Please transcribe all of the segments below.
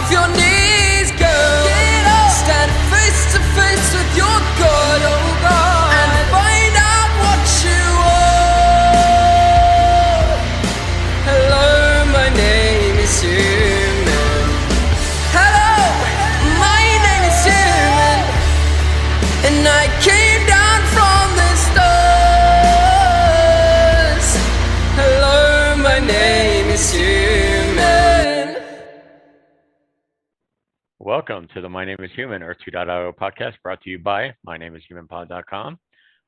off your knees, girl. Get up. Stand face to face with your God, oh God, and find out what you are. Hello, my name is Human. Hello, my name is Human, and I came down from the stars. Hello, my name is Human. Welcome to the My Name is Human, Earth 2.0 podcast brought to you by MyNameIsHumanPod.com.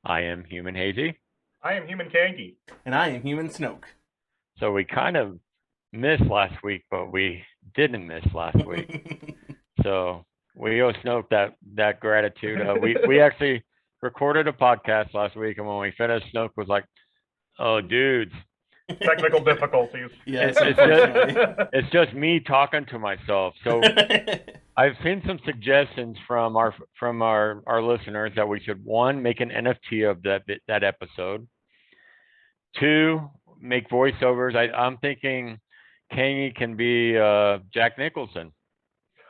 I am Human Hazy. I am Human Kangi. And I am Human Snoke. So we kind of missed last week, but we didn't miss last week. So we owe Snoke that gratitude. We actually recorded a podcast last week, and when we finished, Snoke was like, "Oh, dudes, Technical difficulties. Yes, it's just me talking to myself." So I've seen some suggestions from our listeners that we should, one, make an NFT of that episode. Two, make voiceovers. I'm thinking Kangi can be Jack Nicholson.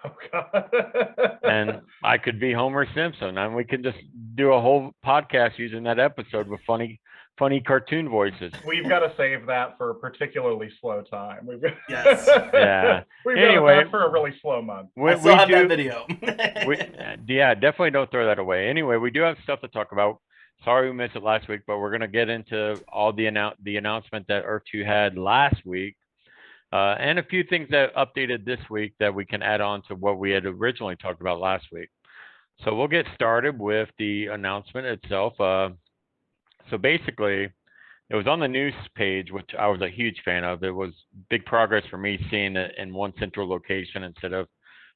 Oh God. And I could be Homer Simpson, and we can just do a whole podcast using that episode with funny cartoon voices. We've got to save that for a particularly slow time. Yes. Yeah. We've Anyway, got that for a really slow month. I still have that video. Yeah, definitely don't throw that away. Anyway, we do have stuff to talk about. Sorry we missed it last week, but we're going to get into all the announcement that Earth 2 had last week, and a few things that updated this week that we can add on to what we had originally talked about last week. So we'll get started with the announcement itself. So basically, it was on the news page, which I was a huge fan of. It was big progress for me seeing it in one central location instead of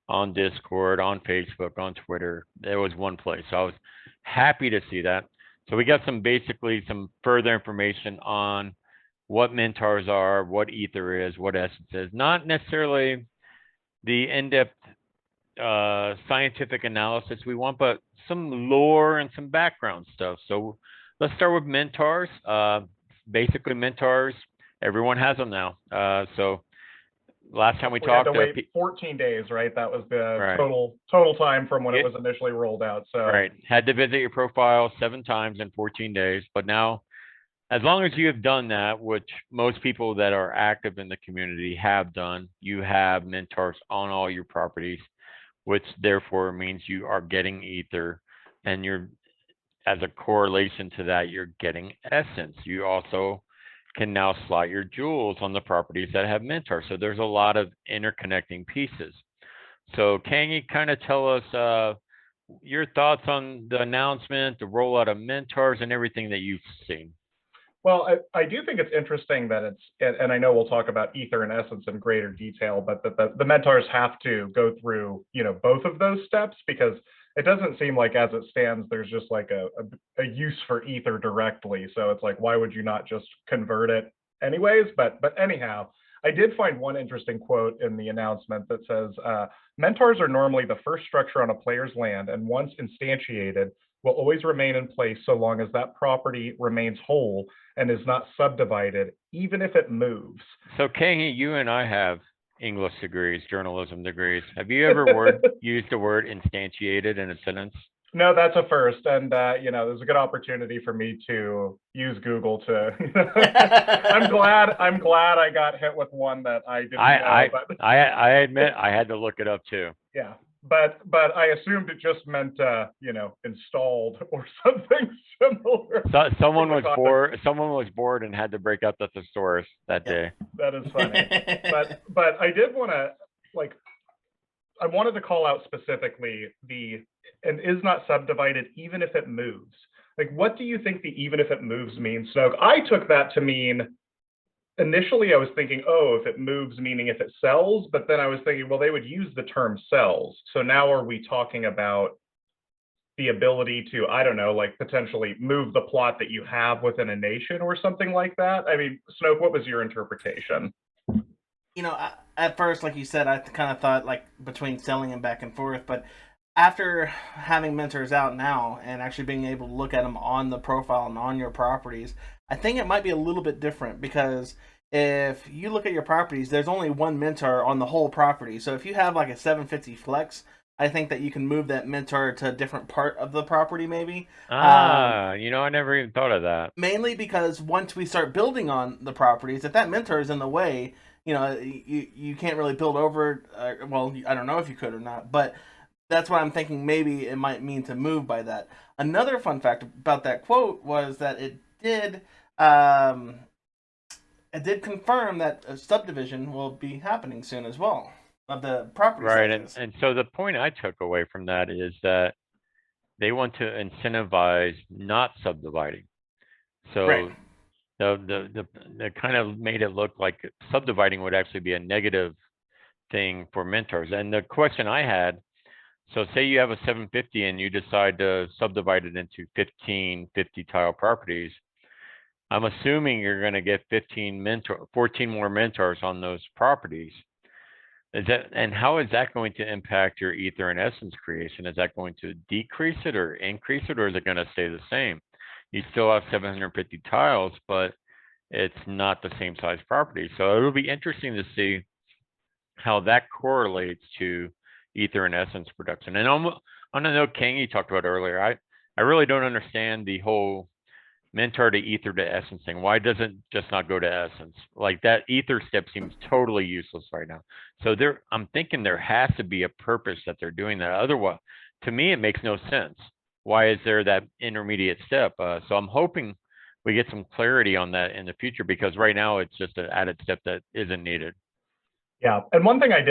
on Discord, on Facebook, on Twitter. It was one place. So I was happy to see that. So we got some further information on what Mentars are, what E-ther is, what Essence is. Not necessarily the in-depth scientific analysis we want, but some lore and some background stuff. So let's start with Mentars. Basically, Mentars, everyone has them now. So last time we talked, had to wait 14 days, right? That was the right. total time from when it was initially rolled out. So right, had to visit your profile 7 times in 14 days. But now, as long as you have done that, which most people that are active in the community have done, you have Mentars on all your properties, which therefore means you are getting E-ther, and you're, as a correlation to that, you're getting Essence. You also can now slot your jewels on the properties that have Mentars. So there's a lot of interconnecting pieces. So Kangi, kind of tell us your thoughts on the announcement, the rollout of Mentars, and everything that you've seen. Well, I do think it's interesting that and I know we'll talk about E-ther and Essence in greater detail, but the Mentars have to go through, both of those steps, because it doesn't seem like, as it stands, there's just like a use for E-ther directly. So it's like, why would you not just convert it anyways? But anyhow, I did find one interesting quote in the announcement that says, Mentars are normally the first structure on a player's land, and once instantiated, will always remain in place so long as that property remains whole and is not subdivided, even if it moves. So Kangi, you and I have English degrees, journalism degrees. Have you ever used the word instantiated in a sentence? No, that's a first, and there's a good opportunity for me to use Google to. I'm glad I got hit with one that I didn't know. But I admit I had to look it up too. Yeah, but I assumed it just meant installed or something similar. So, someone was bored and had to break up the thesaurus that day. That is funny. but I did want to I wanted to call out specifically and is not subdivided even if it moves. Like, what do you think the even if it moves means, Snoke? I took that to mean, initially I was thinking, oh, if it moves, meaning if it sells, but then I was thinking, well, they would use the term sells. So now are we talking about the ability to, I don't know, like potentially move the plot that you have within a nation or something like that? I mean, Snoke, what was your interpretation? At first, like you said, I kind of thought like between selling and back and forth, but after having Mentars out now and actually being able to look at them on the profile and on your properties, I think it might be a little bit different, because if you look at your properties, there's only one Mentor on the whole property. So if you have like a 750 flex, I think that you can move that Mentor to a different part of the property, maybe. You know, I never even thought of that. Mainly because once we start building on the properties, if that Mentor is in the way, you can't really build over. Well, I don't know if you could or not, but that's what I'm thinking. Maybe it might mean to move by that. Another fun fact about that quote was that it did confirm that a subdivision will be happening soon as well of the property Right, sizes. and so the point I took away from that is that they want to incentivize not subdividing. So Right. the kind of made it look like subdividing would actually be a negative thing for Mentars. And the question I had, so say you have a 750 and you decide to subdivide it into 15 50 tile properties. I'm assuming you're going to get 14 more Mentars on those properties. And how is that going to impact your E-ther and Essence creation? Is that going to decrease it or increase it, or is it going to stay the same? You still have 750 tiles, but it's not the same size property. So it'll be interesting to see how that correlates to E-ther and Essence production. And on a note King you talked about earlier, I really don't understand the whole Mentor to E-ther to Essence thing. Why doesn't just not go to Essence? Like that E-ther step seems totally useless right now. So I'm thinking there has to be a purpose that they're doing that. Otherwise, to me, it makes no sense. Why is there that intermediate step? So I'm hoping we get some clarity on that in the future, because right now it's just an added step that isn't needed. Yeah, and one thing I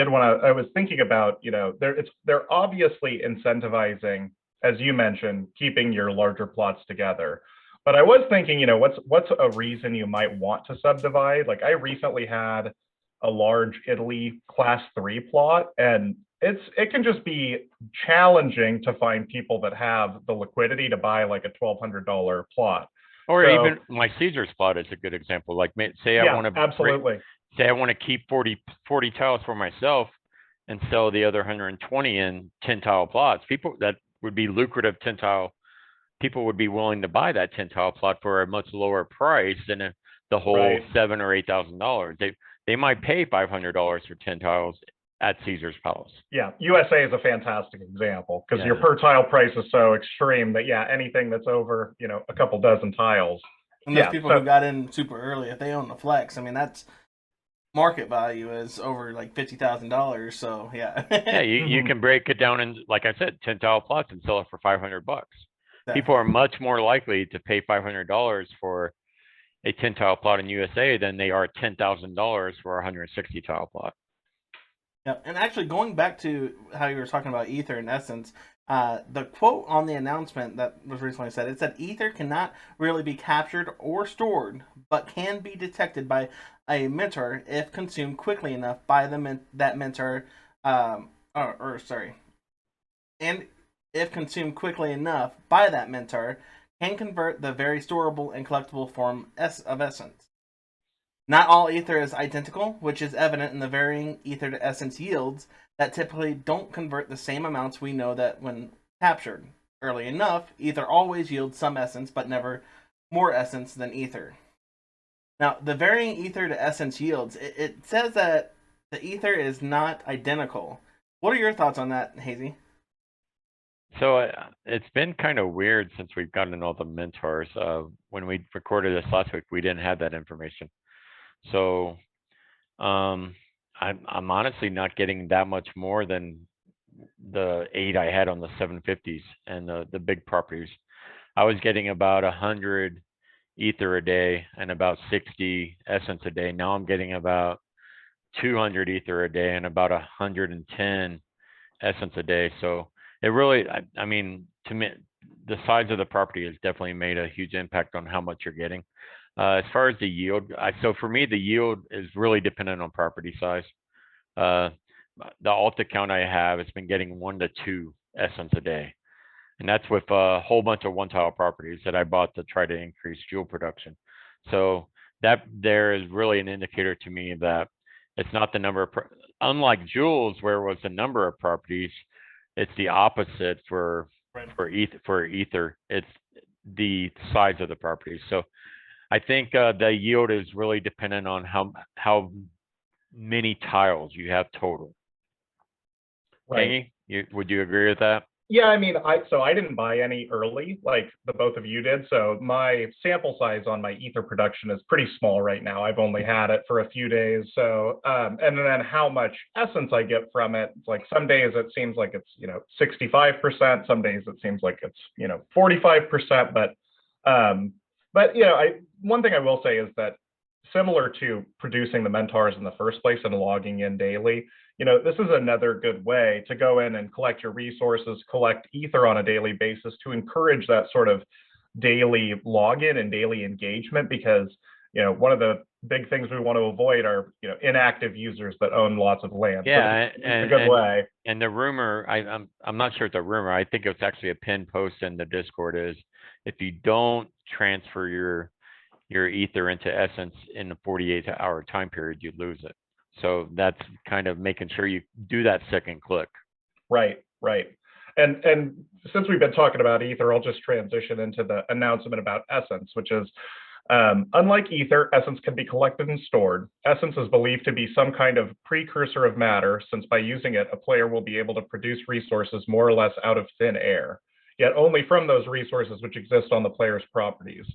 was thinking about, they're obviously incentivizing, as you mentioned, keeping your larger plots together. But I was thinking, what's a reason you might want to subdivide? Like I recently had a large Italy class 3 plot, and it can just be challenging to find people that have the liquidity to buy like a $1,200 plot. Or even my Caesar's plot is a good example. Like say I want to absolutely. Say I want to keep 40 tiles for myself and sell the other 120 in 10 tile plots. People that would be lucrative 10 tile. People would be willing to buy that 10 tile plot for a much lower price than the whole $7,000 or $8,000. They might pay $500 for 10 tiles at Caesar's Palace. Yeah, USA is a fantastic example because your per tile price is so extreme that anything that's over a couple dozen tiles. And those people who got in super early, if they own the flex, I mean that's market value is over like $50,000. So yeah. You can break it down in, like I said, 10 tile plots and sell it for $500. People are much more likely to pay $500 for a 10 tile plot in USA than they are $10,000 for a 160 tile plot. Yeah, and actually going back to how you were talking about E-ther and Essence, the quote on the announcement that was recently said, it said E-ther cannot really be captured or stored, but can be detected by a Mentor if consumed quickly enough by that Mentor, and if consumed quickly enough by that Mentor, can convert the very storable and collectible form of Essence. Not all E-ther is identical, which is evident in the varying E-ther to Essence yields that typically don't convert the same amounts. We know that when captured early enough, E-ther always yields some Essence, but never more Essence than E-ther. Now, the varying E-ther to Essence yields, it says that the E-ther is not identical. What are your thoughts on that, Hazy? So it's been kind of weird since we've gotten all the Mentors. When we recorded this last week, we didn't have that information. So I'm honestly not getting that much more than the 8 I had on the 750s and the big properties. I was getting about 100 E-ther a day and about 60 Essence a day. Now I'm getting about 200 E-ther a day and about 110 Essence a day. So it really, I mean, to me, the size of the property has definitely made a huge impact on how much you're getting. As far as the yield, so for me, the yield is really dependent on property size. The Alta count I have, it's been getting 1 to 2 Essence a day. And that's with a whole bunch of one tile properties that I bought to try to increase jewel production. So that there is really an indicator to me that it's not the number of, unlike jewels where it was the number of properties, it's the opposite for E-ther. It's the size of the properties. So I think the yield is really dependent on how many tiles you have total. Right. Kangi, would you agree with that? Yeah, I mean, I didn't buy any early like the both of you did. So my sample size on my ether production is pretty small right now. I've only had it for a few days. So and then how much essence I get from it, it's like some days it seems like it's 65%, some days it seems like it's 45%. But one thing I will say is that similar to producing the Mentars in the first place and logging in daily, this is another good way to go in and collect your resources, collect ether on a daily basis to encourage that sort of daily login and daily engagement, because one of the big things we want to avoid are inactive users that own lots of land. Yeah, so it's a good way. And the rumor, I'm not sure it's a rumor. I think it's actually a pinned post in the Discord, is if you don't transfer your ether into essence in the 48-hour time period, you lose it. So that's kind of making sure you do that second click. Right. And since we've been talking about ether, I'll just transition into the announcement about essence, which is unlike ether, essence can be collected and stored. Essence is believed to be some kind of precursor of matter, since by using it, a player will be able to produce resources more or less out of thin air, yet only from those resources which exist on the player's properties.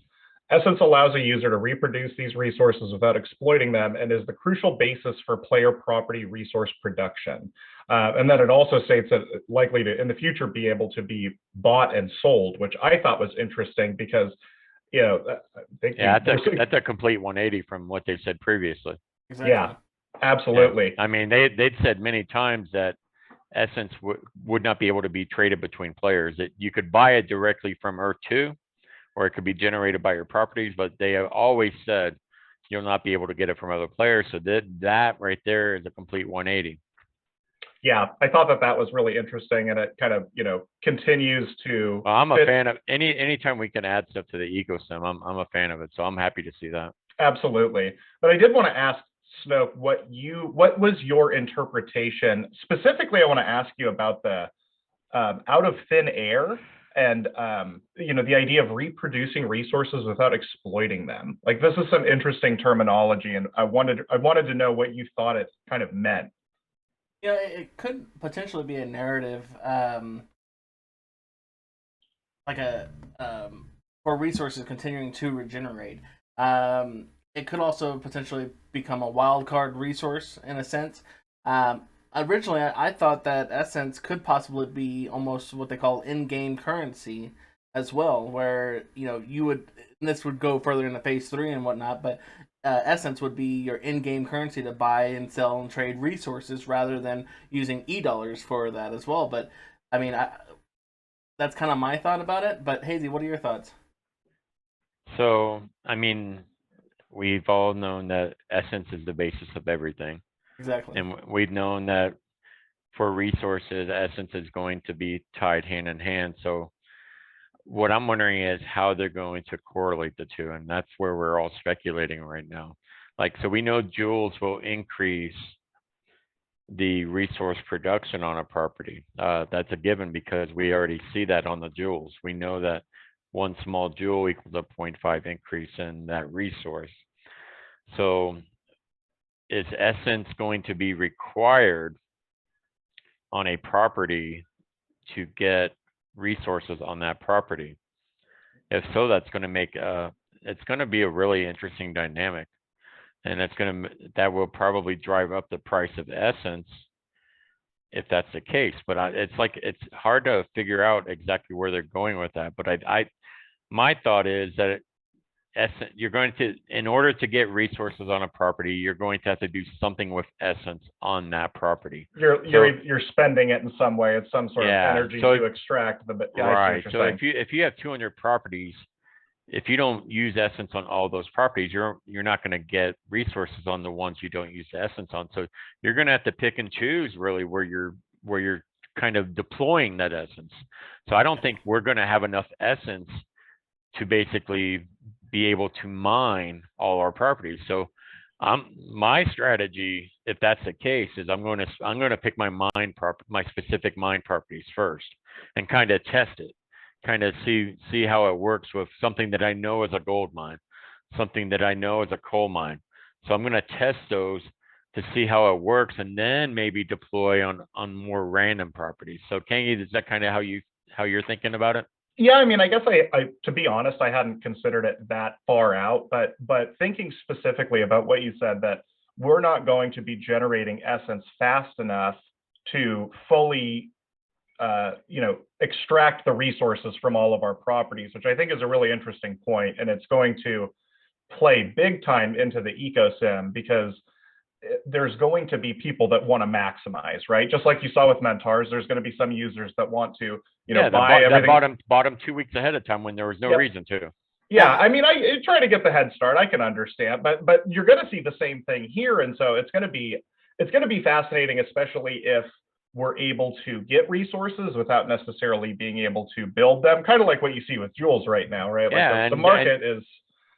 Essence allows a user to reproduce these resources without exploiting them, and is the crucial basis for player property resource production. And then it also states that it's likely to, in the future, be able to be bought and sold, which I thought was interesting because, that's a complete 180 from what they said previously. Exactly. Yeah, absolutely. Yeah. I mean, they'd said many times that essence would not be able to be traded between players. That you could buy it directly from Earth 2, or it could be generated by your properties, but they have always said you'll not be able to get it from other players. So that right there is a complete 180. Yeah, I thought that was really interesting, and it kind of continues to. Well, I'm a fan of anytime we can add stuff to the EcoSim. I'm a fan of it, so I'm happy to see that. Absolutely, but I did want to ask Snoke what was your interpretation specifically. I want to ask you about the out of thin air. And the idea of reproducing resources without exploiting them. Like, this is some interesting terminology, and I wanted to know what you thought it kind of meant. Yeah, it could potentially be a narrative, like for resources continuing to regenerate. It could also potentially become a wild card resource in a sense. Originally, I thought that essence could possibly be almost what they call in-game currency as well, where you would, and this would go further into phase 3 and whatnot, but essence would be your in-game currency to buy and sell and trade resources rather than using e-dollars for that as well. But I mean, that's kind of my thought about it. But Hazy, what are your thoughts? So, I mean, we've all known that essence is the basis of everything. Exactly. And we've known that for resources, essence is going to be tied hand in hand. So what I'm wondering is how they're going to correlate the two. And that's where we're all speculating right now. Like, so we know jewels will increase the resource production on a property. That's a given because we already see that on the jewels. We know that one small jewel equals a 0.5 increase in that resource. So is essence going to be required on a property to get resources on that property? If so, that's going to make it's going to be a really interesting dynamic, and that will probably drive up the price of essence if that's the case. But it's hard to figure out exactly where they're going with that. But my thought is that you're going to, in order to get resources on a property, you're going to have to do something with essence on that property. You're spending it in some way. It's some sort of energy to extract the. Right. So if you have 200 properties, if you don't use essence on all those properties, you're not going to get resources on the ones you don't use essence on. So you're going to have to pick and choose really where you're kind of deploying that essence. So I don't think we're going to have enough essence to basically be able to mine all our properties. So my strategy, if that's the case, is I'm going to pick my specific mine properties first and kind of test it, kind of see how it works with something that I know is a gold mine. something that I know is a coal mine. So I'm going to test those to see how it works, and then maybe deploy on more random properties. So Kangi, is that kind of how you're thinking about it? Yeah, I mean, I guess I to be honest, I hadn't considered it that far out, but thinking specifically about what you said, that we're not going to be generating essence fast enough to fully extract the resources from all of our properties, which I think is a really interesting point, and it's going to play big time into the EcoSim, because there's going to be people that want to maximize, right? Just like you saw with Mentars, there's going to be some users that want to, buy everything. That bought them 2 weeks ahead of time when there was no reason to. Yeah, I mean, I try to get the head start. I can understand, but you're going to see the same thing here, and so it's going to be fascinating, especially if we're able to get resources without necessarily being able to build them. Kind of like what you see with Joules right now, right? Yeah, like the market is.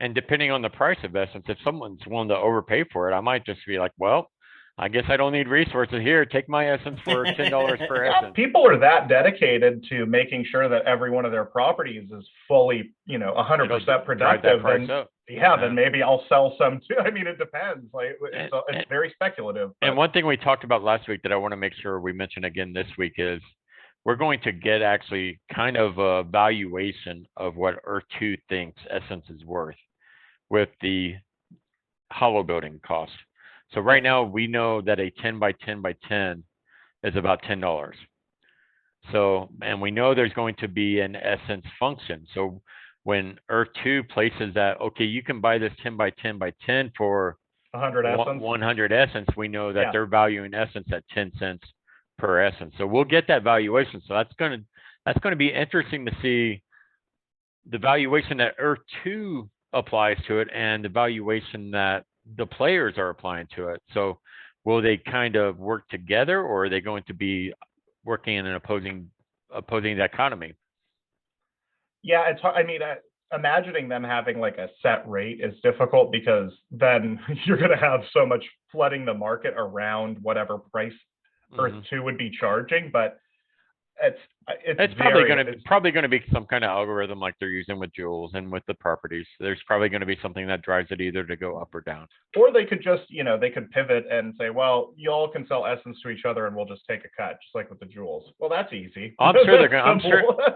And depending on the price of essence, if someone's willing to overpay for it, I might just be like, well, I guess I don't need resources here. Take my essence for $10 per essence. People are that dedicated to making sure that every one of their properties is fully, 100% productive. Then maybe I'll sell some too. I mean, it depends. Like it's very speculative. But. And one thing we talked about last week that I want to make sure we mention again this week is we're going to get actually kind of a valuation of what Earth 2 thinks essence is worth with the Holobuilding cost. So right now we know that a 10 by 10 by 10 is about $10. So, and we know there's going to be an essence function. So when Earth 2 places that, okay, you can buy this 10 by 10 by 10 for 100 essence, we know that they're valuing essence at 10 cents per essence. So we'll get that valuation. So that's going to be interesting to see the valuation that Earth 2 applies to it and the valuation that the players are applying to it. So will they kind of work together, or are they going to be working in an opposing dichotomy? Yeah, it's hard. I mean, imagining them having like a set rate is difficult, because then you're going to have so much flooding the market around whatever price Earth 2 would be charging. But it's probably going to be some kind of algorithm like they're using with Joules and with the properties. There's probably going to be something that drives it either to go up or down. Or they could just, they could pivot and say, well, you all can sell essence to each other and we'll just take a cut, just like with the Joules. Well, that's easy. I'm sure they're going.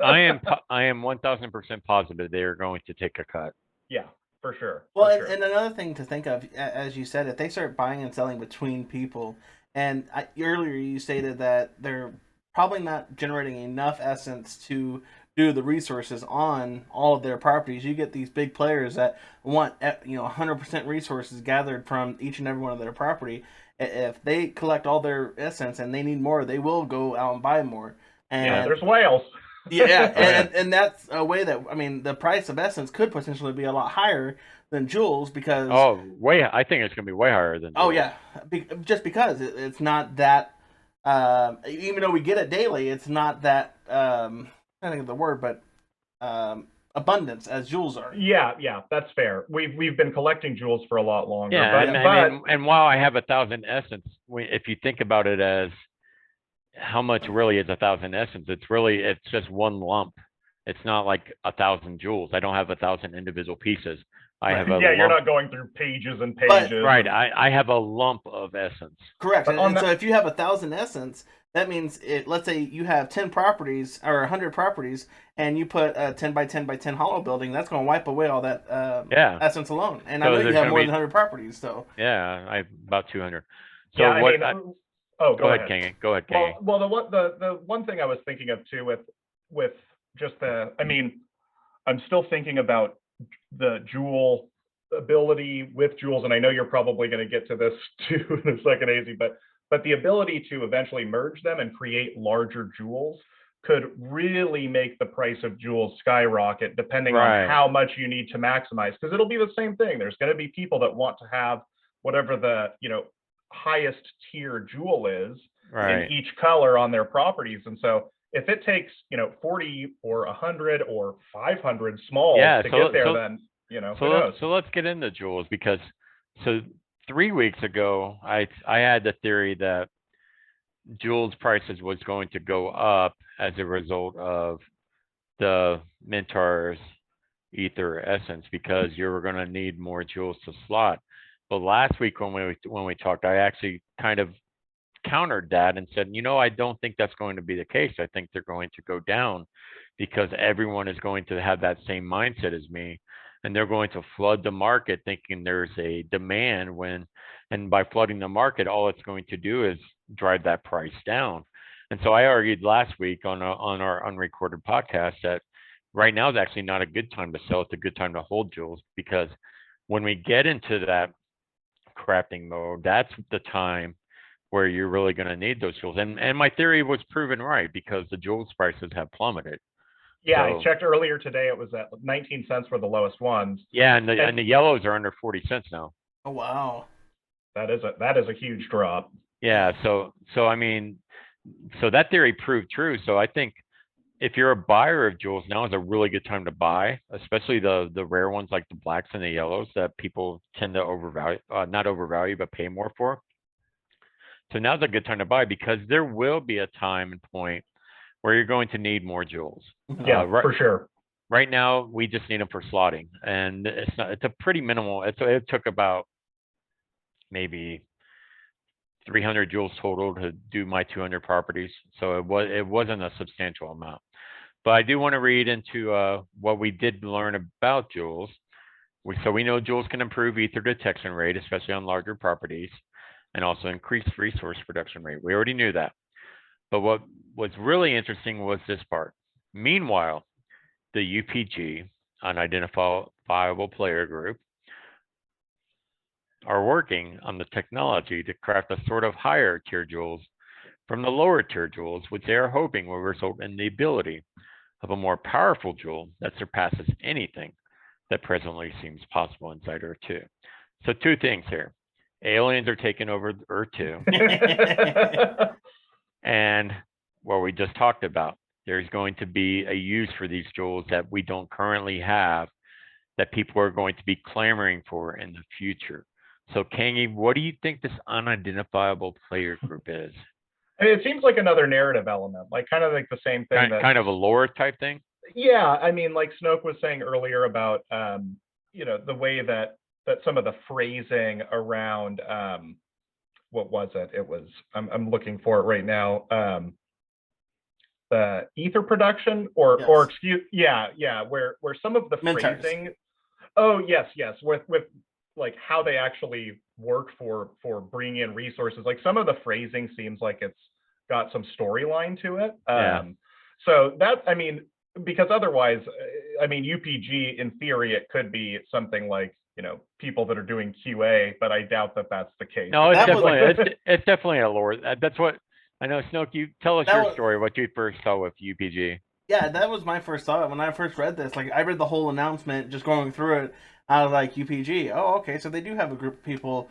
I am 1,000% positive they are going to take a cut. Yeah, for sure. Well, and another thing to think of, as you said, if they start buying and selling between people, and earlier you stated that they're probably not generating enough essence to do the resources on all of their properties. You get these big players that want 100% resources gathered from each and every one of their property. If they collect all their essence and they need more, they will go out and buy more. And there's whales. and that's a way that, I mean, the price of essence could potentially be a lot higher than Joules, because I think it's going to be way higher than Joules. Just because it's not that. Even though we get it daily, it's not that, I think of the word, but abundance as Joules are. Yeah, that's fair. We've been collecting Joules for a lot longer. Yeah, and while I have 1,000 essence, if you think about it as how much really is 1,000 essence, it's just one lump. It's not like 1,000 Joules. I don't have 1,000 individual pieces. I have a you're not going through pages and pages. Right. I have a lump of essence. Correct. And so if you have 1,000 essence, that means let's say you have 10 properties or 100 properties, and you put a 10 by 10 by 10 Holobuilding, that's going to wipe away all that essence alone. And so I know you have more than 100 proproperties, so. Yeah, I have about 200. So go ahead, Kangi. Go ahead, Kangi. Well, the one thing I was thinking of too with just I'm still thinking about the Joule ability with Joules, and I know you're probably going to get to this too in a second, AZ, but the ability to eventually merge them and create larger Joules could really make the price of Joules skyrocket, depending on how much you need to maximize, because it'll be the same thing. There's going to be people that want to have whatever the highest tier Joule is in each color on their properties, and so if it takes 40 or 100 or 500 smalls to get there, then who knows? So let's get into Joules, because 3 weeks ago I had the theory that Joules prices was going to go up as a result of the Mentars E-ther essence because you're going to need more joules to slot. But last week when we talked, I actually kind of countered that and said, I don't think that's going to be the case. I think they're going to go down because everyone is going to have that same mindset as me, and they're going to flood the market thinking there's a demand and by flooding the market, all it's going to do is drive that price down. And so I argued last week on our unrecorded podcast that right now is actually not a good time to sell. It's a good time to hold joules because when we get into that crafting mode, that's the time where you're really going to need those joules. And my theory was proven right because the joules prices have plummeted. Yeah, So, I checked earlier today. It was at 19 cents for the lowest ones. yeah, and the yellows are under 40 cents now. Oh wow. That is a huge drop. Yeah, so I mean, so that theory proved true. So I think if you're a buyer of joules, now is a really good time to buy, especially the rare ones like the blacks and the yellows that people tend to overvalue, not overvalue, but pay more for. So now's a good time to buy because there will be a time and point where you're going to need more joules. Yeah, for sure. Right now, we just need them for slotting, and it's a pretty minimal. It took about maybe 300 joules total to do my 200 properties, so it wasn't a substantial amount. But I do want to read into what we did learn about joules. So we know joules can improve E-ther detection rate, especially on larger properties, and also increase resource production rate. We already knew that. But what was really interesting was this part. Meanwhile, the UPG, Unidentifiable Player Group, are working on the technology to craft a sort of higher tier joules from the lower tier joules, which they are hoping will result in the ability of a more powerful joule that surpasses anything that presently seems possible inside Earth 2. So two things here. Aliens are taking over Earth 2. And what we just talked about, there's going to be a use for these joules that we don't currently have that people are going to be clamoring for in the future. So Kangi, what do you think this unidentifiable player group is? I mean, it seems like another narrative element, like kind of like the same thing. Kind of a lore type thing? Yeah, I mean, like Snoke was saying earlier about, the way that some of the phrasing around, what was it? It was, I'm looking for it right now. The E-ther production or where some of the Mentars. phrasing. Oh yes, with like how they actually work for bringing in resources. Like some of the phrasing seems like it's got some storyline to it. So that, I mean, because otherwise, I mean, UPG in theory it could be something like, people that are doing QA, but I doubt that that's the case. No, it's definitely a lore. That's what I know. Snoke, you tell us your story. What you first saw with UPG? Yeah, that was my first thought when I first read this. Like, I read the whole announcement, just going through it. I was like, UPG. Oh, okay. So they do have a group of people,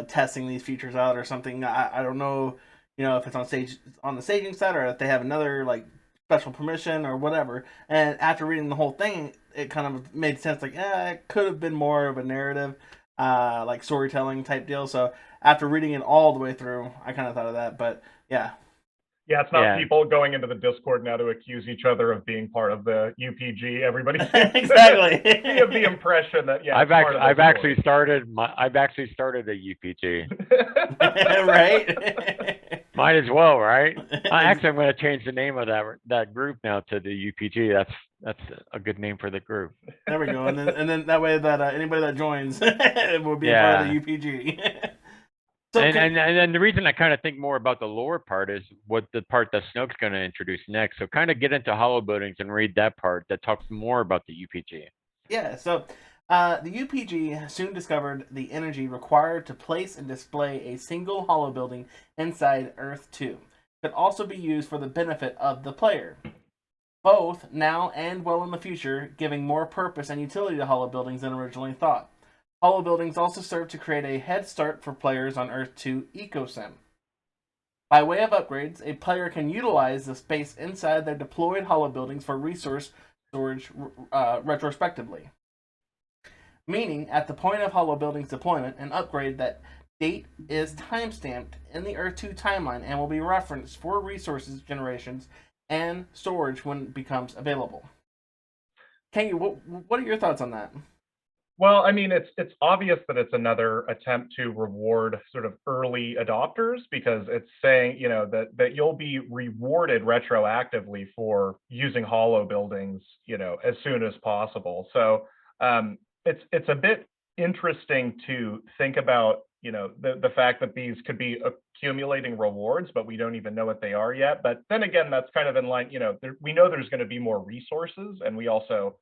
testing these features out or something. I don't know, if it's on the staging set or if they have another like special permission or whatever. And after reading the whole thing, it kind of made sense. Like, it could have been more of a narrative, like storytelling type deal. So after reading it all the way through, I kind of thought of that. But yeah. Yeah, it's not people going into the Discord now to accuse each other of being part of the UPG. Everybody exactly. You have the impression that I've actually started a UPG. Right. Might as well, right? Actually, I'm going to change the name of that group now to the UPG. That's a good name for the group. There we go, and then that way that anybody that joins will be a part of the UPG. So, and then the reason I kind of think more about the lore part is what the part that Snoke's going to introduce next. So kind of get into Holobuildings and read that part that talks more about the UPG. Yeah, so the UPG soon discovered the energy required to place and display a single Holobuilding inside Earth 2 could also be used for the benefit of the player, both now and well in the future, giving more purpose and utility to Holobuildings than originally thought. Holobuildings also serve to create a head start for players on Earth 2 EcoSim. By way of upgrades, a player can utilize the space inside their deployed Holobuildings for resource storage retrospectively. Meaning, at the point of Holobuildings deployment, an upgrade that date is timestamped in the Earth 2 timeline and will be referenced for resources generations and storage when it becomes available. Kenny, what are your thoughts on that? Well, I mean, it's obvious that it's another attempt to reward sort of early adopters, because it's saying, that you'll be rewarded retroactively for using Holobuildings, as soon as possible. So it's a bit interesting to think about, the fact that these could be accumulating rewards, but we don't even know what they are yet. But then again, that's kind of in line, we know there's going to be more resources, and we also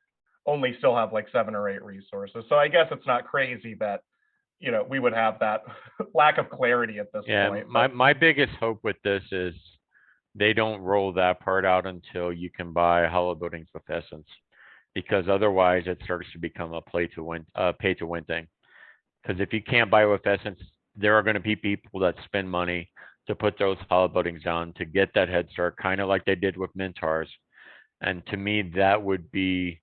only still have like 7 or 8 resources. So I guess it's not crazy that, we would have that lack of clarity at this point. My biggest hope with this is they don't roll that part out until you can buy Holobuildings with Essence, because otherwise it starts to become a pay to win thing. Because if you can't buy with Essence, there are going to be people that spend money to put those Holobuildings on to get that head start, kind of like they did with Mentars. And to me, that would be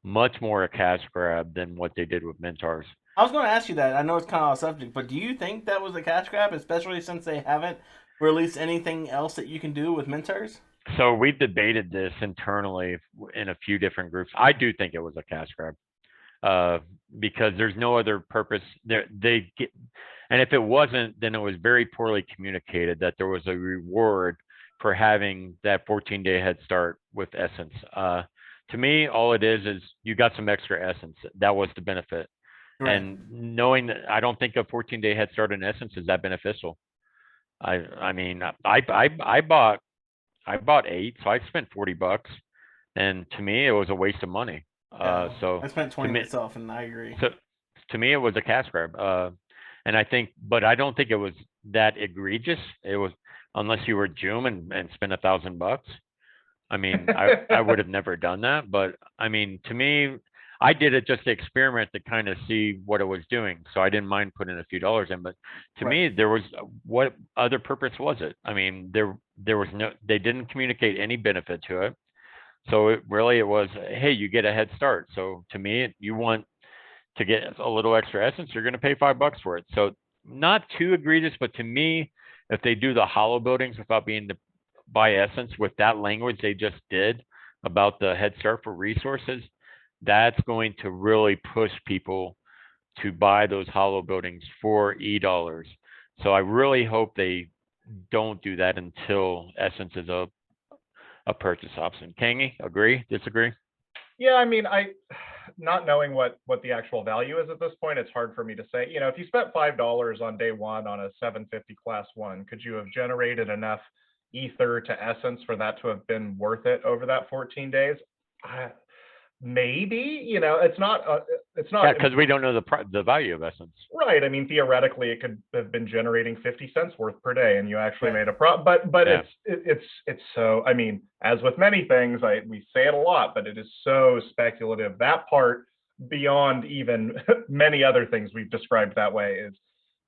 much more a cash grab than what they did with Mentars. I was going to ask you that. I know it's kind of off subject, but do you think that was a cash grab, especially since they haven't released anything else that you can do with Mentars? So we've debated this internally in a few different groups. I do think it was a cash grab, because there's no other purpose. And if it wasn't, then it was very poorly communicated that there was a reward for having that 14-day head start with Essence. To me, all it is you got some extra Essence. That was the benefit. Right. And knowing that, I don't think a 14-day head start in Essence is that beneficial. I mean, I bought 8, so I spent $40, and to me, it was a waste of money. So I spent 20 myself, and I agree. So to me, it was a cash grab. And but I don't think it was that egregious. It was, unless you were Joom and spent $1,000. I mean, I would have never done that. But I mean, to me, I did it just to experiment to kind of see what it was doing. So I didn't mind putting a few dollars in. But to me, there was, what other purpose was it? I mean, there was they didn't communicate any benefit to it. So it was, hey, you get a head start. So to me, you want to get a little extra Essence, you're going to pay $5 for it. So not too egregious, but to me, if they do the Holobuildings without being buy Essence with that language they just did about the head start for resources, that's going to really push people to buy those Holobuildings for $E. So I really hope they don't do that until Essence is a purchase option. Kangi, agree, disagree? Yeah, I mean, not knowing what the actual value is at this point, it's hard for me to say. If you spent $5 on day one on a 750 class 1, could you have generated enough E-ther to Essence for that to have been worth it over that 14 days? Maybe, it's not. Yeah, because we don't know the value of Essence. Right. I mean, theoretically, it could have been generating 50 cents worth per day, and you actually made a profit. But yeah. It's so. I mean, as with many things, we say it a lot, but it is so speculative. That part, beyond even many other things we've described that way,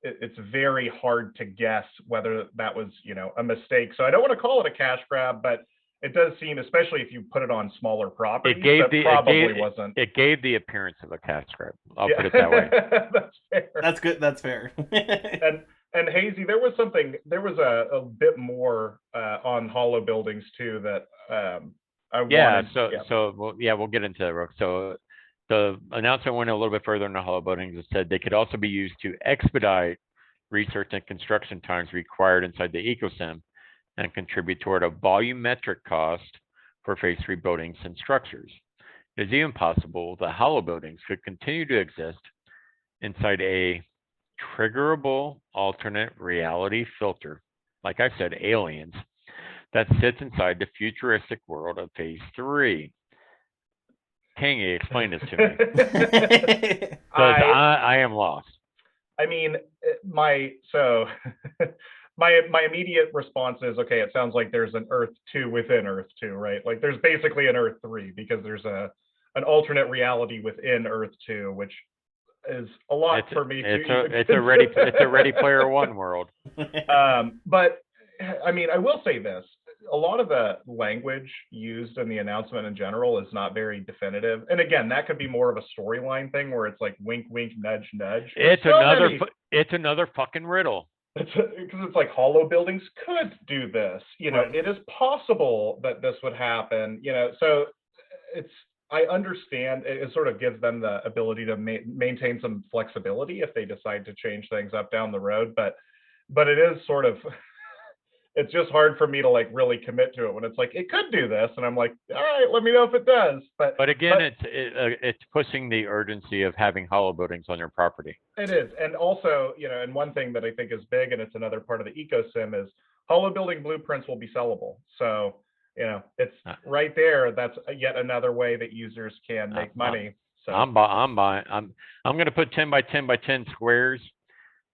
it's very hard to guess whether that was, a mistake. So I don't want to call it a cash grab, but it does seem, especially if you put it on smaller properties, wasn't. It gave the appearance of a cash grab. I'll put it that way. That's fair. That's good. That's fair. and Hazy, there was a bit more on Holobuildings too that we'll get into that, Rook. So the announcement went a little bit further in the Holobuildings. It said they could also be used to expedite research and construction times required inside the EcoSim, and contribute toward a volumetric cost for phase 3 buildings and structures. It is even possible that Holobuildings could continue to exist inside a triggerable alternate reality filter, like I said, aliens, that sits inside the futuristic world of phase 3. Kangi, explain this to me. Because I am lost. I mean, my immediate response is, okay, it sounds like there's an Earth 2 within Earth 2, right? Like there's basically an Earth 3, because there's an alternate reality within Earth 2, which is a lot for me. It's a Ready Player One world. But I mean, I will say this. A lot of the language used in the announcement in general is not very definitive. And again, that could be more of a storyline thing where it's like wink, wink, nudge, nudge. It's another fucking riddle. Because it's like Holobuildings could do this. It is possible that this would happen. So I understand it sort of gives them the ability to maintain some flexibility if they decide to change things up down the road, but it is sort of it's just hard for me to like really commit to it when it's like it could do this, and I'm like, all right, let me know if it does. But again, it's pushing the urgency of having Holobuildings on your property. It is, and also, you know, and one thing that I think is big, and it's another part of the EcoSim, is Holobuilding blueprints will be sellable. So, you know, it's right there. That's yet another way that users can make money. So I'm buying. I'm going to put 10 by 10 by 10 squares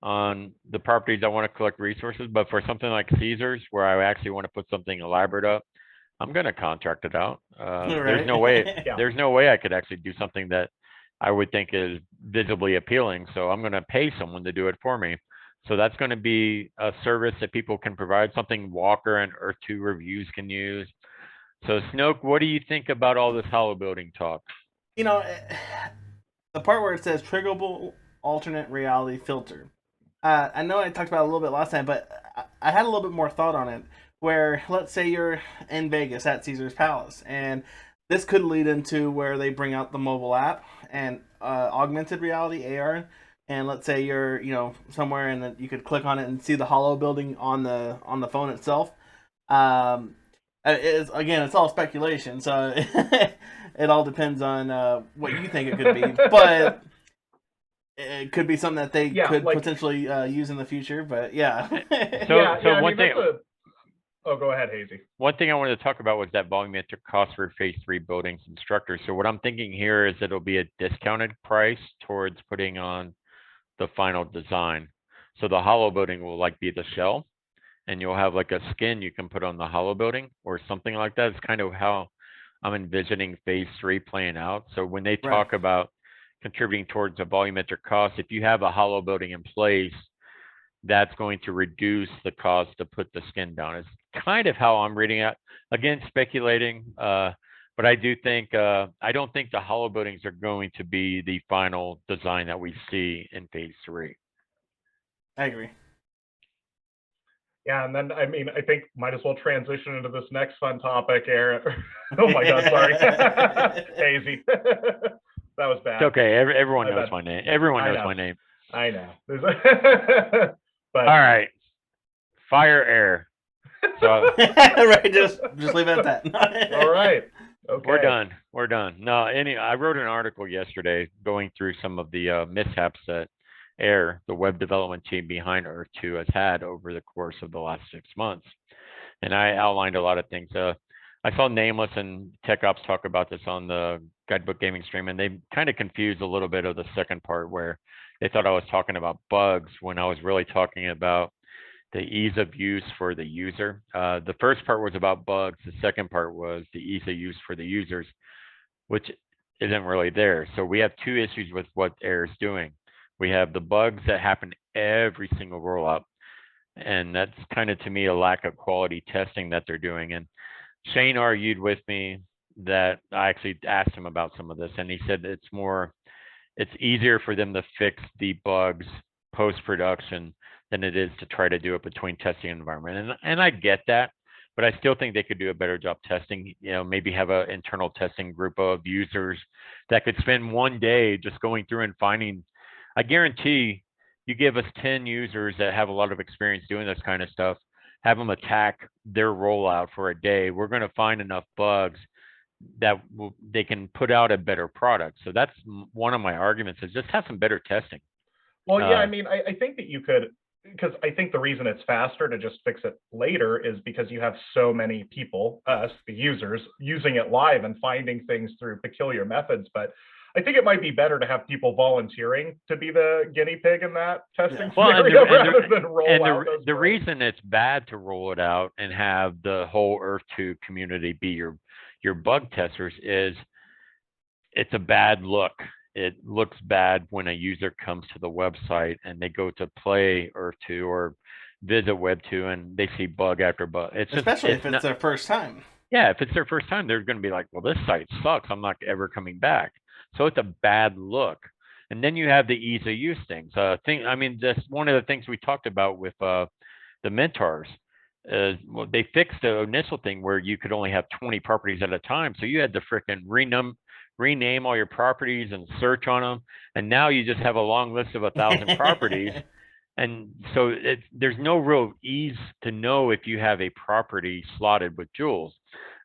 on the properties I want to collect resources. But for something like Caesars, where I actually want to put something elaborate up, I'm going to contract it out. There's no way. Yeah. There's no way I could actually do something that I would think is visibly appealing. So I'm going to pay someone to do it for me. So that's going to be a service that people can provide, something Walker and Earth 2 reviews can use. So Snoke, what do you think about all this Holobuilding talk? You know, the part where it says triggerable alternate reality filter. I know I talked about it a little bit last time, but I had a little bit more thought on it. Where, let's say you're in Vegas at Caesar's Palace, and this could lead into where they bring out the mobile app and augmented reality (AR). And let's say you're, you know, somewhere, and then you could click on it and see the Holobuilding on the phone itself. It's all speculation, so it all depends on what you think it could be. But it could be something that they could potentially use in the future. But yeah. So one thing. Oh, go ahead, Hazy. One thing I wanted to talk about was that volumetric cost for phase 3 buildings and structures. So what I'm thinking here is it'll be a discounted price towards putting on the final design. So the Holobuilding will like be the shell, and you'll have like a skin you can put on the Holobuilding or something like that. It's kind of how I'm envisioning phase 3 playing out. So when they talk about contributing towards a volumetric cost, if you have a Holobuilding in place, that's going to reduce the cost to put the skin down. It's kind of how I'm reading it. Again, speculating, but I do think I don't think the Holobuildings are going to be the final design that we see in phase 3. I agree. Yeah, and then I mean, I think might as well transition into this next fun topic, Aaron. Oh my God, sorry, Hazy. That was bad. It's okay. Everyone knows my name. Everyone knows my name. I know. But all right, fire air. So right, just leave it at that. All right. Okay. We're done. No, I wrote an article yesterday going through some of the mishaps that Air, the web development team behind Earth 2, has had over the course of the last 6 months, and I outlined a lot of things. I saw Nameless and Tech Ops talk about this on the Guidebook Gaming stream, and they kind of confused a little bit of the second part where they thought I was talking about bugs when I was really talking about the ease of use for the user. The first part was about bugs. The second part was the ease of use for the users, which isn't really there. So we have two issues with what Air is doing. We have the bugs that happen every single rollout, and that's kind of, to me, a lack of quality testing that they're doing. And Shane argued with me that I actually asked him about some of this, and he said it's easier for them to fix the bugs post-production than it is to try to do it between testing environment. And I get that, but I still think they could do a better job testing. You know, maybe have an internal testing group of users that could spend one day just going through and finding. I guarantee you give us 10 users that have a lot of experience doing this kind of stuff, have them attack their rollout for a day, we're going to find enough bugs that they can put out a better product. So that's one of my arguments, is just have some better testing. Well, yeah, I mean, I think that you could, because I think the reason it's faster to just fix it later is because you have so many people, us, the users, using it live and finding things through peculiar methods. But I think it might be better to have people volunteering to be the guinea pig in that testing scenario rather than roll out those the reason it's bad to roll it out and have the whole Earth 2 community be your bug testers is it's a bad look. It looks bad when a user comes to the website and they go to play Earth 2 or visit Web 2 and they see bug after bug. Especially if it's their first time. Yeah, if it's their first time, they're going to be like, well, this site sucks. I'm not ever coming back. So it's a bad look. And then you have the ease of use things. I mean, that's one of the things we talked about with the Mentars. Well, they fixed the initial thing where you could only have 20 properties at a time. So you had to frickin' rename all your properties and search on them, and now you just have a long list of 1,000 properties. And so there's no real ease to know if you have a property slotted with jewels.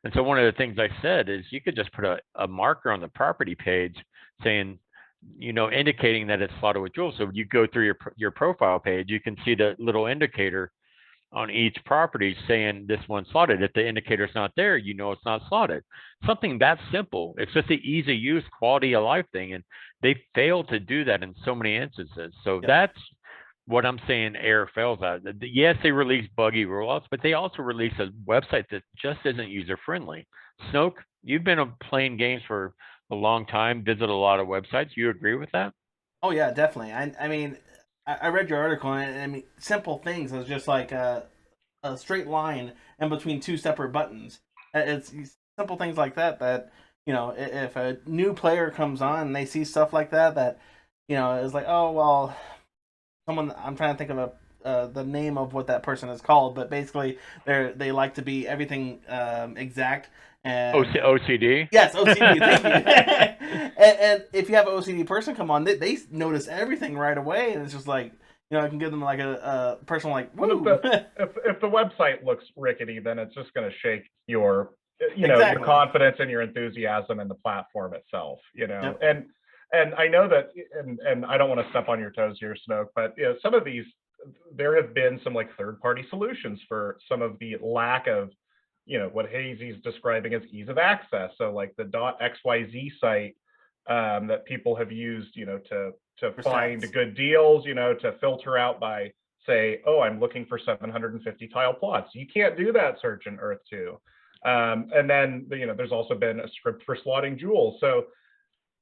And so one of the things I said is you could just put a marker on the property page saying, indicating that it's slotted with jewels. So when you go through your profile page, you can see the little indicator on each property saying this one's slotted. If the indicator's not there, it's not slotted. Something that simple. It's just an easy use, quality of life thing. And they fail to do that in so many instances. So that's what I'm saying Air fails at. Yes, they release buggy rollouts, but they also release a website that just isn't user-friendly. Snoke, you've been playing games for a long time, visit a lot of websites. You agree with that? Oh, yeah, definitely. I mean, I read your article, and I mean, simple things is just like a straight line in between two separate buttons. It's simple things like that, if a new player comes on and they see stuff like that, is like, oh, well, I'm trying to think of the name of what that person is called, but basically they like to be everything exact. And OCD? Yes, OCD, thank you. and if you have an OCD person come on, they notice everything right away, and it's just like, I can give them like a person like, woo. If the website looks rickety, then it's just going to shake your, Exactly. your confidence and your enthusiasm in the platform itself, Yep. And I know that, and I don't want to step on your toes here, Snoke, but some of these, there have been some like third-party solutions for some of the lack of, what Hazy's describing as ease of access. So like the .xyz site that people have used, to find good deals, to filter out by say, oh, I'm looking for 750 tile plots. You can't do that search in Earth 2. And then, there's also been a script for slotting jewels. So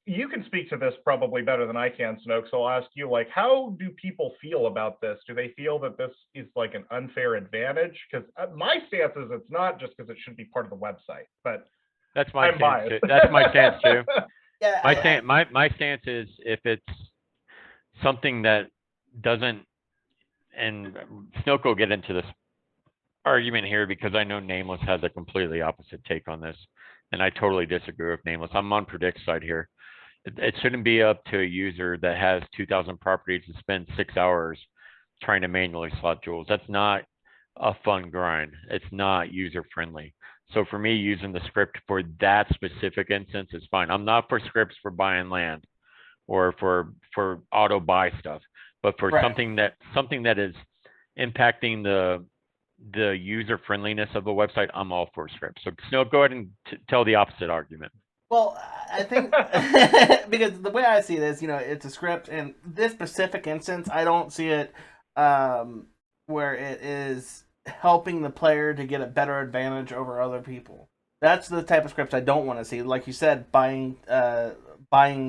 you can speak to this probably better than I can, Snoke. So I'll ask you, like, how do people feel about this? Do they feel that this is like an unfair advantage? Because my stance is it's not, just because it should be part of the website. But that's my stance too. That's my stance too. Yeah, my stance is if it's something that doesn't, and Snoke will get into this argument here because I know Nameless has a completely opposite take on this, and I totally disagree with Nameless. I'm on Predict's side here. It shouldn't be up to a user that has 2,000 properties to spend 6 hours trying to manually slot jewels. That's not a fun grind. It's not user friendly. So for me, using the script for that specific instance is fine. I'm not for scripts for buying land or for auto buy stuff, but for something that is impacting the user friendliness of the website, I'm all for scripts. So Snow, go ahead and tell the opposite argument. Well, I think because the way I see it is, it's a script, and this specific instance, I don't see it where it is helping the player to get a better advantage over other people. That's the type of script I don't want to see. Like you said, buying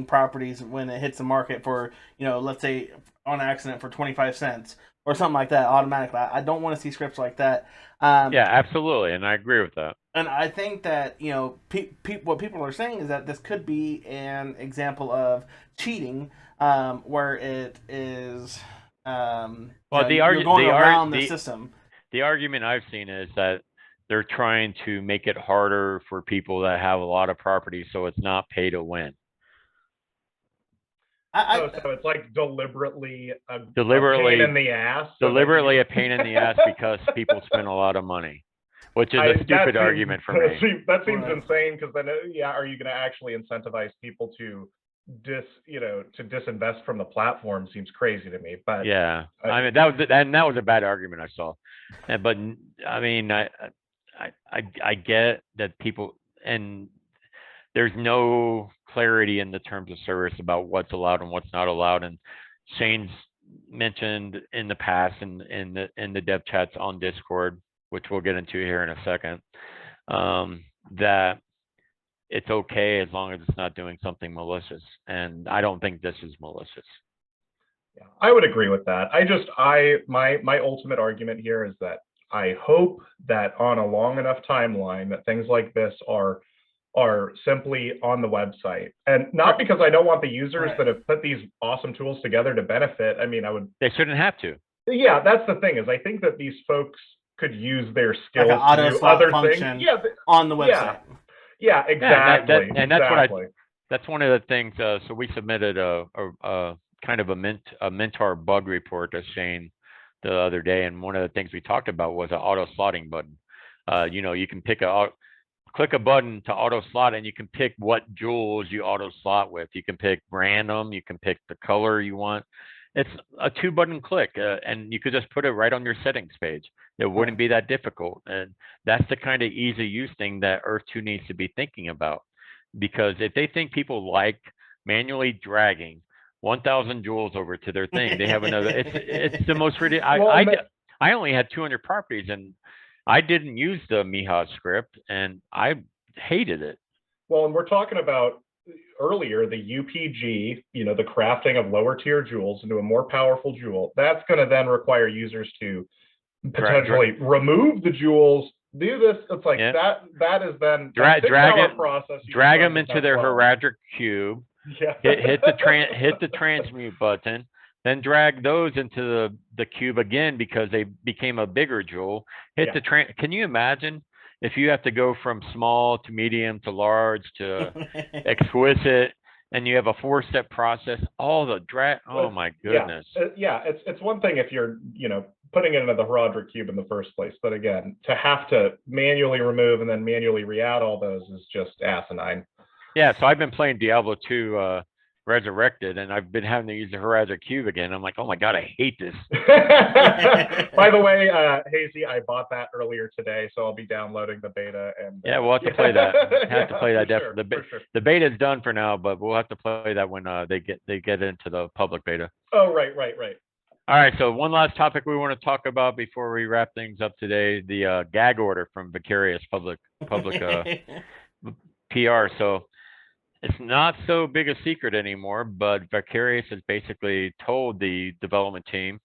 properties when it hits the market for, let's say on accident for 25 cents or something like that automatically. I don't want to see scripts like that. Yeah, absolutely, and I agree with that. And I think that, what people are saying is that this could be an example of cheating, where it is you're going around the system. The argument I've seen is that they're trying to make it harder for people that have a lot of property, so it's not pay to win. So it's like deliberately a pain in the ass. Deliberately a pain in the ass because people spend a lot of money, which is a stupid argument for me. That seems insane, because then, are you going to actually incentivize people to disinvest from the platform? Seems crazy to me. But yeah, I mean that was a bad argument I saw, but I mean I get that people, and there's no clarity in the terms of service about what's allowed and what's not allowed. And Shane's mentioned in the past in the dev chats on Discord, which we'll get into here in a second, that it's okay as long as it's not doing something malicious. And I don't think this is malicious. Yeah, I would agree with that. My ultimate argument here is that I hope that on a long enough timeline that things like this are simply on the website, and not because I don't want the users that have put these awesome tools together to benefit. I mean, they shouldn't have to. Yeah, that's the thing, is I think that these folks could use their skills like to do other things. On the website. Yeah, exactly. And That's one of the things. So we submitted a kind of a Mentor bug report to Shane the other day, and one of the things we talked about was an auto slotting button. You can click a button to auto slot, and you can pick what jewels you auto slot with. You can pick random, you can pick the color you want. It's a 2-button click, and you could just put it right on your settings page. It wouldn't be that difficult, and that's the kind of easy use thing that Earth 2 needs to be thinking about. Because if they think people like manually dragging 1,000 jewels over to their thing, they have another. It's the most ridiculous. I only had 200 properties, and I didn't use the Mihas script, and I hated it. Well, and we're talking about earlier the UPG, the crafting of lower tier jewels into a more powerful jewel. That's going to then require users to potentially remove the jewels, do this. It's like that is then drag process. Drag them into their heraldic cube. Yeah. hit the transmute button, then drag those into the cube again because they became a bigger jewel. Can you imagine if you have to go from small to medium to large to exquisite, and you have a 4-step process? All the drag. Oh my goodness. It's one thing if you're putting it into the heraldic cube in the first place, but again, to have to manually remove and then manually re-add all those is just asinine. Yeah, so I've been playing Diablo 2 Resurrected, and I've been having to use the heraldic cube again. I'm like, oh my god, I hate this. By the way, Hazy, I bought that earlier today, so I'll be downloading the beta. And yeah, we'll have to play that. Have to play that. Sure, the beta's done for now, but we'll have to play that when they get into the public beta. Oh, right. All right, so one last topic we want to talk about before we wrap things up today: the gag order from Vicarious public PR. So it's not so big a secret anymore, but Vicarious has basically told the development team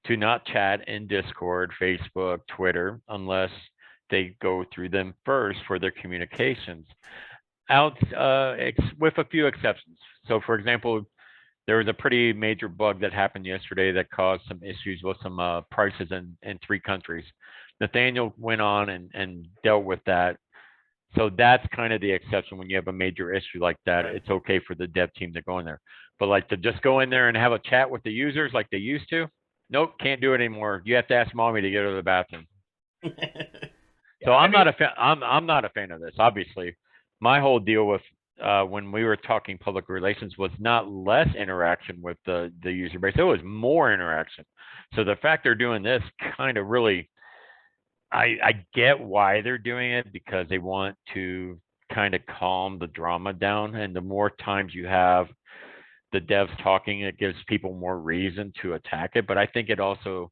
to not chat in Discord, Facebook, Twitter, unless they go through them first for their communications, with a few exceptions. So, for example, there was a pretty major bug that happened yesterday that caused some issues with some prices in 3 countries. Nathaniel went on and dealt with that. So that's kind of the exception. When you have a major issue like that, it's okay for the dev team to go in there. But like to just go in there and have a chat with the users like they used to, nope, can't do it anymore. You have to ask mommy to get to the bathroom. So I'm not a fan. I'm not a fan of this. Obviously, my whole deal with when we were talking public relations was not less interaction with the user base. It was more interaction. So the fact they're doing this kind of really, I get why they're doing it, because they want to kind of calm the drama down. And the more times you have the devs talking, it gives people more reason to attack it. But I think it also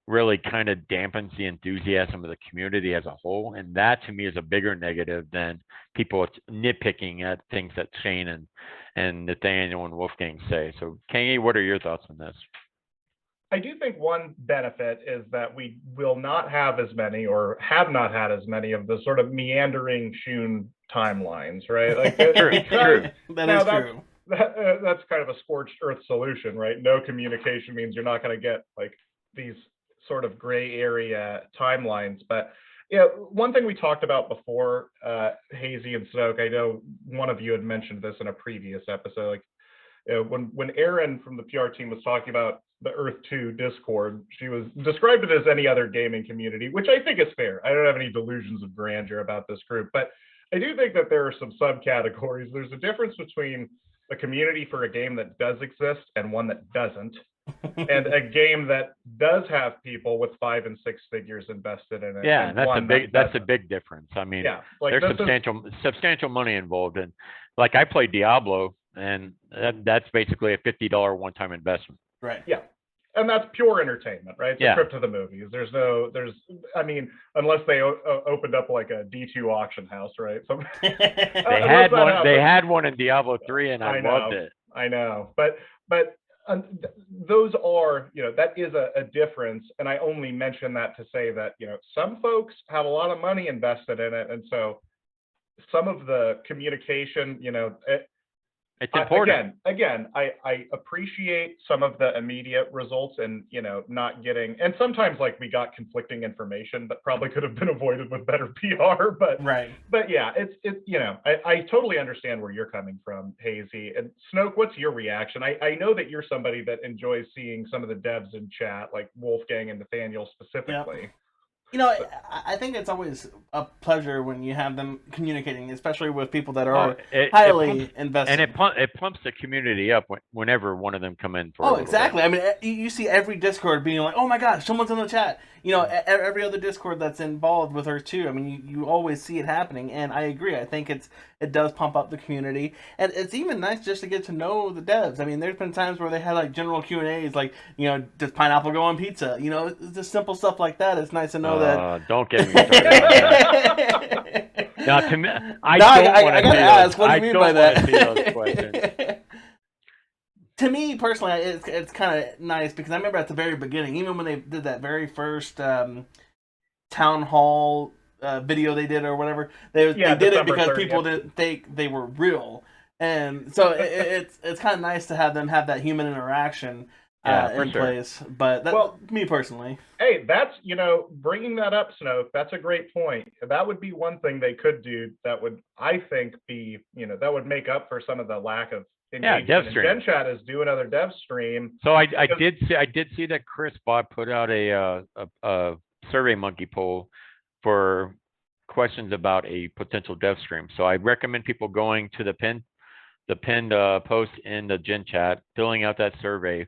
really kind of dampens the enthusiasm of the community as a whole. And that to me is a bigger negative than people nitpicking at things that Shane and Nathaniel and Wolfgang say. So Kangi, what are your thoughts on this? I do think one benefit is that we will not have as many, or have not had as many, of the sort of meandering Shun timelines, right? Like true. That's true. That's kind of a scorched earth solution, right? No communication means you're not going to get like these sort of gray area timelines. But yeah, one thing we talked about before, Hazy and Snoke, I know one of you had mentioned this in a previous episode, like when Erin from the PR team was talking about the Earth 2 Discord, she described it as any other gaming community, which I think is fair. I don't have any delusions of grandeur about this group, but I do think that there are some subcategories. There's a difference between a community for a game that does exist and one that doesn't, and a game that does have people with 5 and 6 figures invested in it. Yeah, that's a big difference. I mean, yeah, like there's substantial money involved, and like I played Diablo, and that's basically a $50 one-time investment. Right. Yeah. And that's pure entertainment, right? It's a trip to the movies. I mean, unless they opened up like a D2 auction house, right? So, they had one in Diablo 3, and I loved it. I know, but those are, that is a difference. And I only mention that to say that, some folks have a lot of money invested in it. And so some of the communication, It's important. Again, I appreciate some of the immediate results and, not getting, and sometimes like we got conflicting information that probably could have been avoided with better PR, but yeah, I totally understand where you're coming from, Hazy. And Snoke, what's your reaction? I know that you're somebody that enjoys seeing some of the devs in chat, like Wolfgang and Nathaniel specifically. I think it's always a pleasure when you have them communicating, especially with people that are highly invested. And it pumps the community up whenever one of them come in for. Oh, exactly. Bit. I mean, you see every Discord being like, "Oh my gosh, someone's in the chat." Every other Discord that's involved with her too. I mean, you always see it happening, and I agree. I think it does pump up the community, and it's even nice just to get to know the devs. I mean, there's been times where they had like general Q&As, like, does pineapple go on pizza? Just simple stuff like that. It's nice to know that. Don't get me started. Now, to me, I gotta ask. What do you mean by that? Those questions. To me personally, it's kind of nice because I remember at the very beginning, even when they did that very first town hall video they did or whatever, they did it because people didn't think they were real, and so it's kind of nice to have them have that human interaction in place. But me personally, hey, that's bringing that up, Snoke. That's a great point. That would be one thing they could do that would, I think, be that would make up for some of the lack of. Dev stream. Gen Chat is do another dev stream. So I did see that Chris Bot put out a Survey Monkey poll for questions about a potential dev stream. So I recommend people going to the pinned post in the Gen Chat, filling out that survey,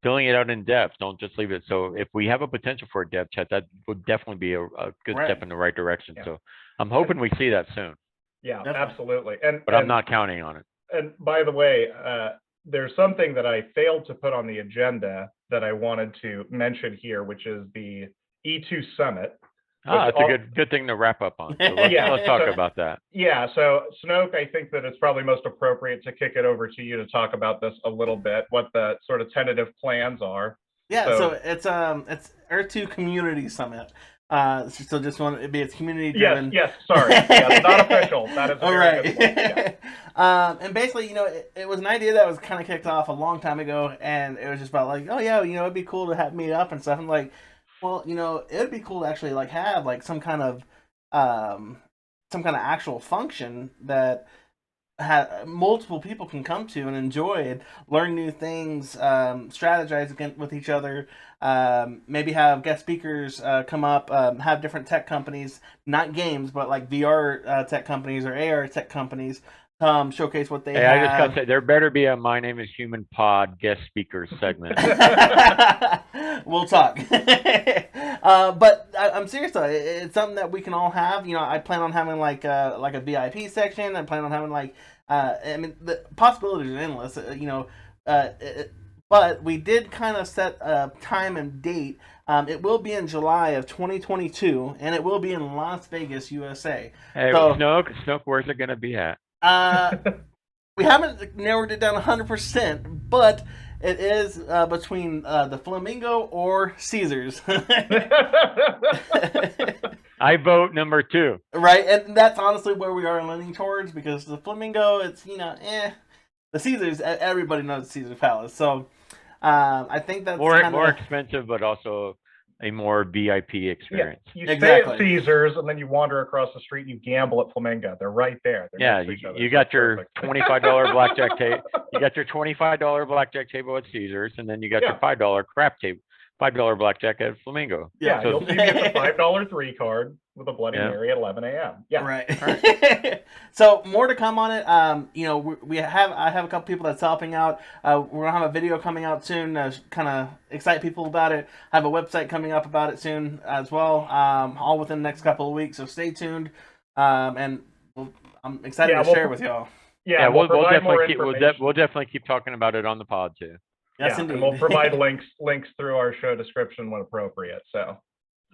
filling it out in depth. Don't just leave it. So if we have a potential for a dev chat, that would definitely be a good step in the right direction. So I'm hoping we see that soon. Yeah, absolutely. But I'm not counting on it. And by the way, there's something that I failed to put on the agenda that I wanted to mention here, which is the E2 Summit. That's a good thing to wrap up on. So let's talk about that. Yeah, so Snoke, I think that it's probably most appropriate to kick it over to you to talk about this a little bit, what the sort of tentative plans are. Yeah, so it's Earth2 Community Summit. So just want to be it's community driven. Yes, sorry. It's not official. That is all right. And basically, it was an idea that was kind of kicked off a long time ago, and it was just about like, oh yeah, it'd be cool to have meet up and stuff. I'm like, well, it'd be cool to actually like have like some kind of actual function that multiple people can come to and enjoy and learn new things, strategize with each other, maybe have guest speakers come up, have different tech companies, not games, but like VR tech companies or AR tech companies showcase what they have. I just gotta say, there better be a My Name is Human Pod guest speakers segment. We'll talk. But I'm serious though. It's something that we can all have. I plan on having like a VIP section. I plan on having like, I mean, the possibilities are endless. But we did kind of set a time and date. It will be in July of 2022, and it will be in Las Vegas, USA. Hey, so, Snoke, where's it gonna be at? We haven't narrowed it down 100%, but it is between the Flamingo or Caesars. I vote number 2. Right, and that's honestly where we are leaning towards, because the Flamingo, it's, The Caesars, everybody knows Caesar Palace, so I think that's more expensive, but also a more VIP experience. Yeah, you stay at Caesars, and then you wander across the street and you gamble at Flamingo. They're right there. You got your $25 blackjack table. You got your $25 blackjack table at Caesars, and then you got your $5 crap table. $5 blackjack at Flamingo. Yeah, so you'll see me at the $5 3 card with a Bloody Mary at 11 a.m. Yeah, right. So more to come on it. I have a couple people that's helping out. We're gonna have a video coming out soon, kind of excite people about it. I have a website coming up about it soon as well. All within the next couple of weeks. So stay tuned. And I'm excited to share it with y'all. Yeah, we'll definitely keep talking about it on the pod too. Yes, indeed. And we'll provide links through our show description when appropriate. So,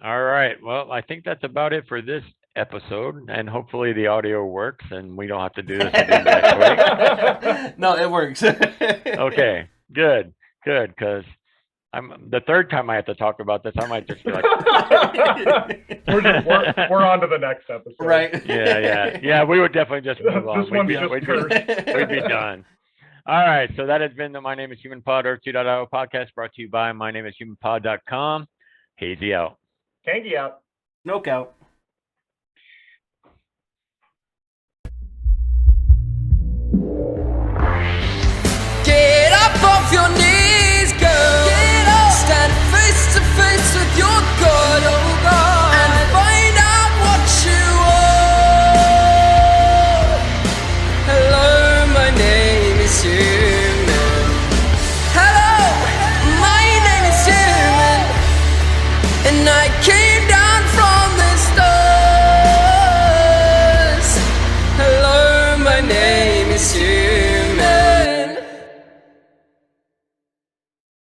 all right. Well, I think that's about it for this episode, and hopefully the audio works, and we don't have to do this again next week. No, it works. Okay, good, because I'm the third time I have to talk about this. I might just be like, we're on to the next episode, right? Yeah. We would definitely just move on. We'd be done. All right, so that has been the My Name is Human Pod Earth 2.0 podcast brought to you by MyNameIsHumanPod.com. Hazy out. Kangi out. Snoke out.